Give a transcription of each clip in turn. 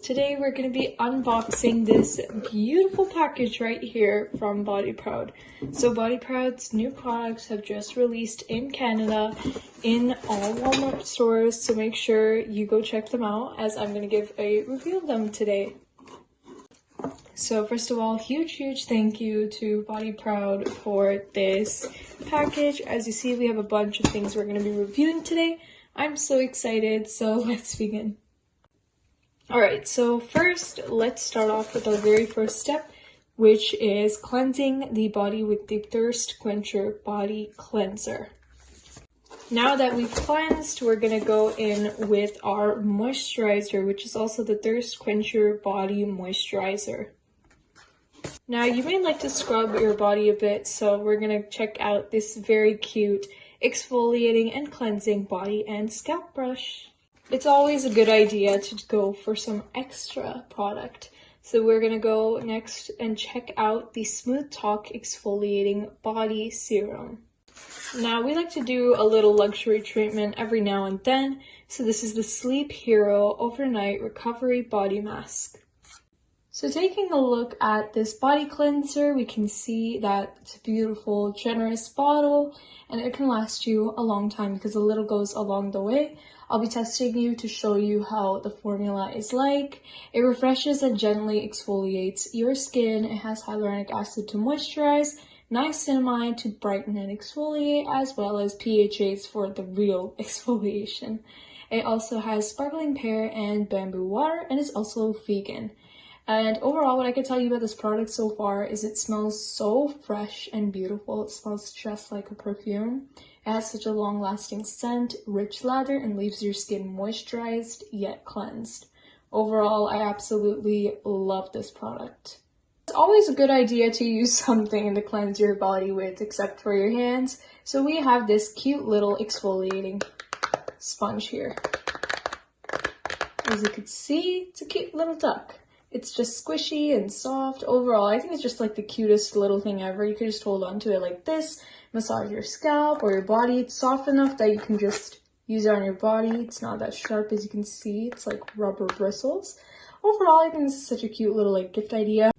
Today we're going to be unboxing this beautiful package right here from Body Proud. So Body Proud's new products have just released in Canada in all Walmart stores, so make sure you go check them out as I'm going to give a review of them today. So first of all, huge thank you to Body Proud for this package. As you see, we have a bunch of things we're going to be reviewing today. I'm so excited, so let's begin. Alright, so first, let's start off with our very first step, which is cleansing the body with the Thirst Quencher Body Cleanser. Now that we've cleansed, we're going to go in with our moisturizer, which is also the Thirst Quencher Body Moisturizer. Now, you may like to scrub your body a bit, so we're going to check out this very cute exfoliating and cleansing body and scalp brush. It's always a good idea to go for some extra product. So we're going to go next and check out the Smooth Talk Exfoliating Body Serum. Now, we like to do a little luxury treatment every now and then. So this is the Sleep Hero Overnight Recovery Body Mask. So taking a look at this body cleanser, we can see that it's a beautiful, generous bottle, and it can last you a long time because a little goes along the way. I'll be testing you to show you how the formula is like. It refreshes and gently exfoliates your skin. It has hyaluronic acid to moisturize, niacinamide to brighten and exfoliate, as well as PHAs for the real exfoliation. It also has sparkling pear and bamboo water, and it's also vegan. And overall, what I can tell you about this product so far is it smells so fresh and beautiful. It smells just like a perfume. It has such a long-lasting scent, rich lather, and leaves your skin moisturized yet cleansed. Overall, I absolutely love this product. It's always a good idea to use something to cleanse your body with, except for your hands. So we have this cute little exfoliating sponge here. As you can see, it's a cute little duck. It's just squishy and soft. Overall, I think it's just like the cutest little thing ever. You can just hold on to it like this, massage your scalp or your body. It's soft enough that you can just use it on your body. It's not that sharp, as you can see. It's like rubber bristles. Overall, I think this is such a cute little like gift idea.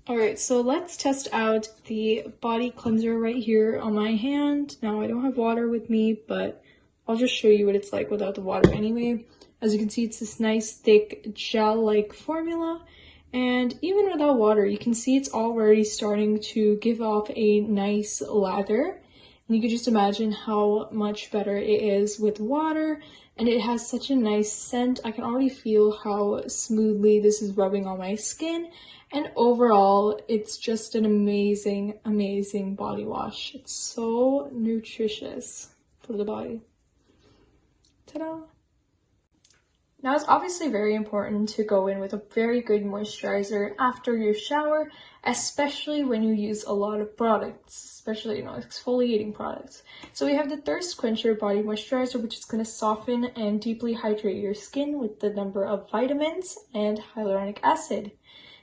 Alright, so let's test out the body cleanser right here on my hand. Now, I don't have water with me, but I'll just show you what it's like without the water anyway. As you can see, it's this nice, thick, gel-like formula. And even without water, you can see it's already starting to give off a nice lather. And you can just imagine how much better it is with water. And it has such a nice scent. I can already feel how smoothly this is rubbing on my skin. And overall, it's just an amazing body wash. It's so nutritious for the body. Ta-da! Now, it's obviously very important to go in with a very good moisturizer after your shower, especially when you use a lot of products, especially, exfoliating products. So we have the Thirst Quencher Body Moisturizer, which is going to soften and deeply hydrate your skin with the number of vitamins and hyaluronic acid.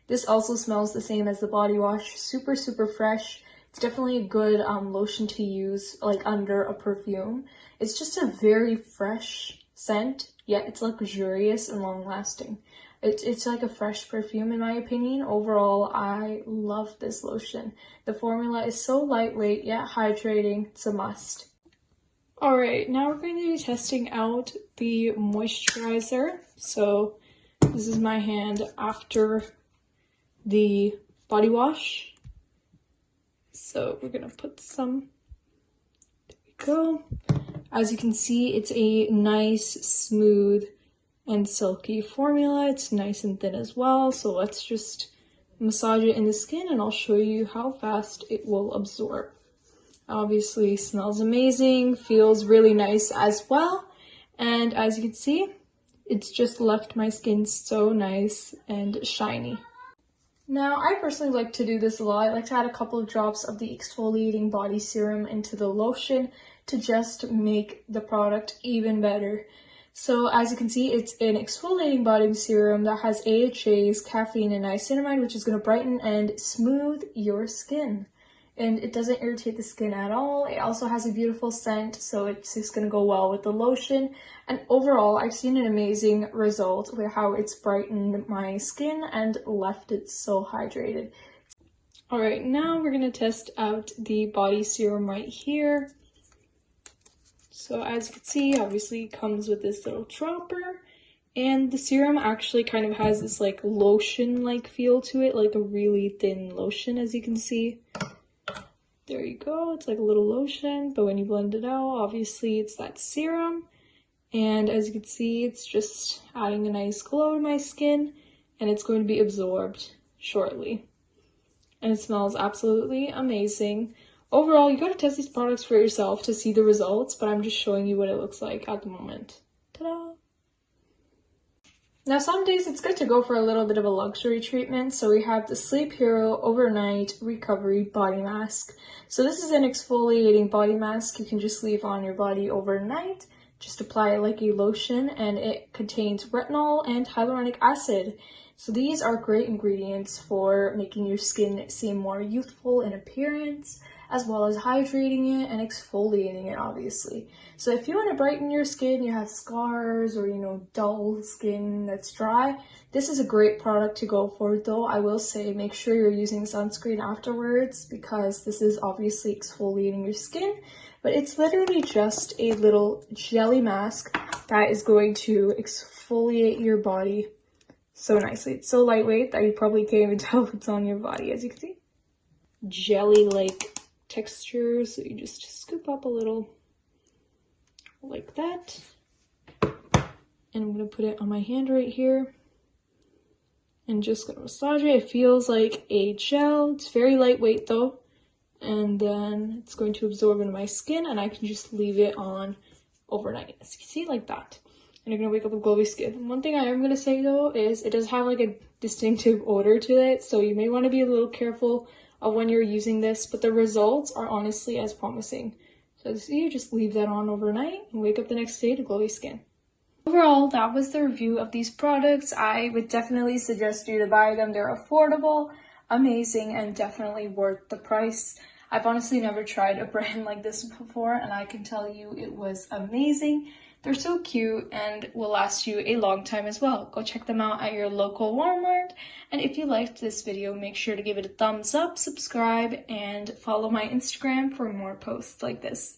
This also smells the same as the body wash, super fresh. It's definitely a good lotion to use, like under a perfume. It's just a very fresh scent. Yeah, it's luxurious and long-lasting. It's like a fresh perfume in my opinion. Overall, I love this lotion. The formula is so lightweight yet hydrating. It's a must. Alright, now we're going to be testing out the moisturizer. So this is my hand after the body wash. So we're going to put some. There we go. As you can see, it's a nice, smooth, and silky formula. It's nice and thin as well. So let's just massage it in the skin and I'll show you how fast it will absorb. Obviously, smells amazing, feels really nice as well. And as you can see, it's just left my skin so nice and shiny. Now, I personally like to do this a lot. I like to add a couple of drops of the exfoliating body serum into the lotion to just make the product even better. So as you can see, it's an exfoliating body serum that has AHAs, caffeine, and niacinamide, which is going to brighten and smooth your skin. and it doesn't irritate the skin at all. It also has a beautiful scent, so it's just gonna go well with the lotion. And overall, I've seen an amazing result with how it's brightened my skin and left it so hydrated. Alright, now we're gonna test out the body serum right here. So as you can see, obviously it comes with this little dropper, and the serum actually kind of has this like lotion-like feel to it, like a really thin lotion, as you can see. There you go, it's like a little lotion, but when you blend it out, obviously it's that serum. And as you can see, it's just adding a nice glow to my skin, and it's going to be absorbed shortly. And it smells absolutely amazing. Overall, you gotta test these products for yourself to see the results, but I'm just showing you what it looks like at the moment. Ta-da! Now, some days it's good to go for a little bit of a luxury treatment, so we have the Sleep Hero Overnight Recovery Body Mask. So this is an exfoliating body mask you can just leave on your body overnight. Just apply it like a lotion, and it contains retinol and hyaluronic acid. So these are great ingredients for making your skin seem more youthful in appearance, as well as hydrating it and exfoliating it, obviously. So if you want to brighten your skin, you have scars or, dull skin that's dry, this is a great product to go for. Though I will say, make sure you're using sunscreen afterwards, because this is obviously exfoliating your skin, but it's literally just a little jelly mask that is going to exfoliate your body so nicely. It's so lightweight that you probably can't even tell it's on your body, as you can see. Jelly-like texture, so you just scoop up a little like that, and I'm gonna put it on my hand right here and just gonna massage it. It feels like a gel. It's very lightweight though, and then it's going to absorb into my skin, and I can just leave it on overnight, as you can see, like that, and you're gonna wake up with glowy skin. One thing I am gonna say though is it does have like a distinctive odor to it, so you may want to be a little careful of when you're using this, but the results are honestly as promising. So as you just leave that on overnight and wake up the next day to glowy skin. Overall, that was the review of these products. I would definitely suggest you to buy them. They're affordable, amazing, and definitely worth the price. I've honestly never tried a brand like this before, and I can tell you it was amazing. They're so cute and will last you a long time as well. Go check them out at your local Walmart. And if you liked this video, make sure to give it a thumbs up, subscribe, and follow my Instagram for more posts like this.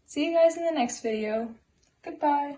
See you guys in the next video. Goodbye.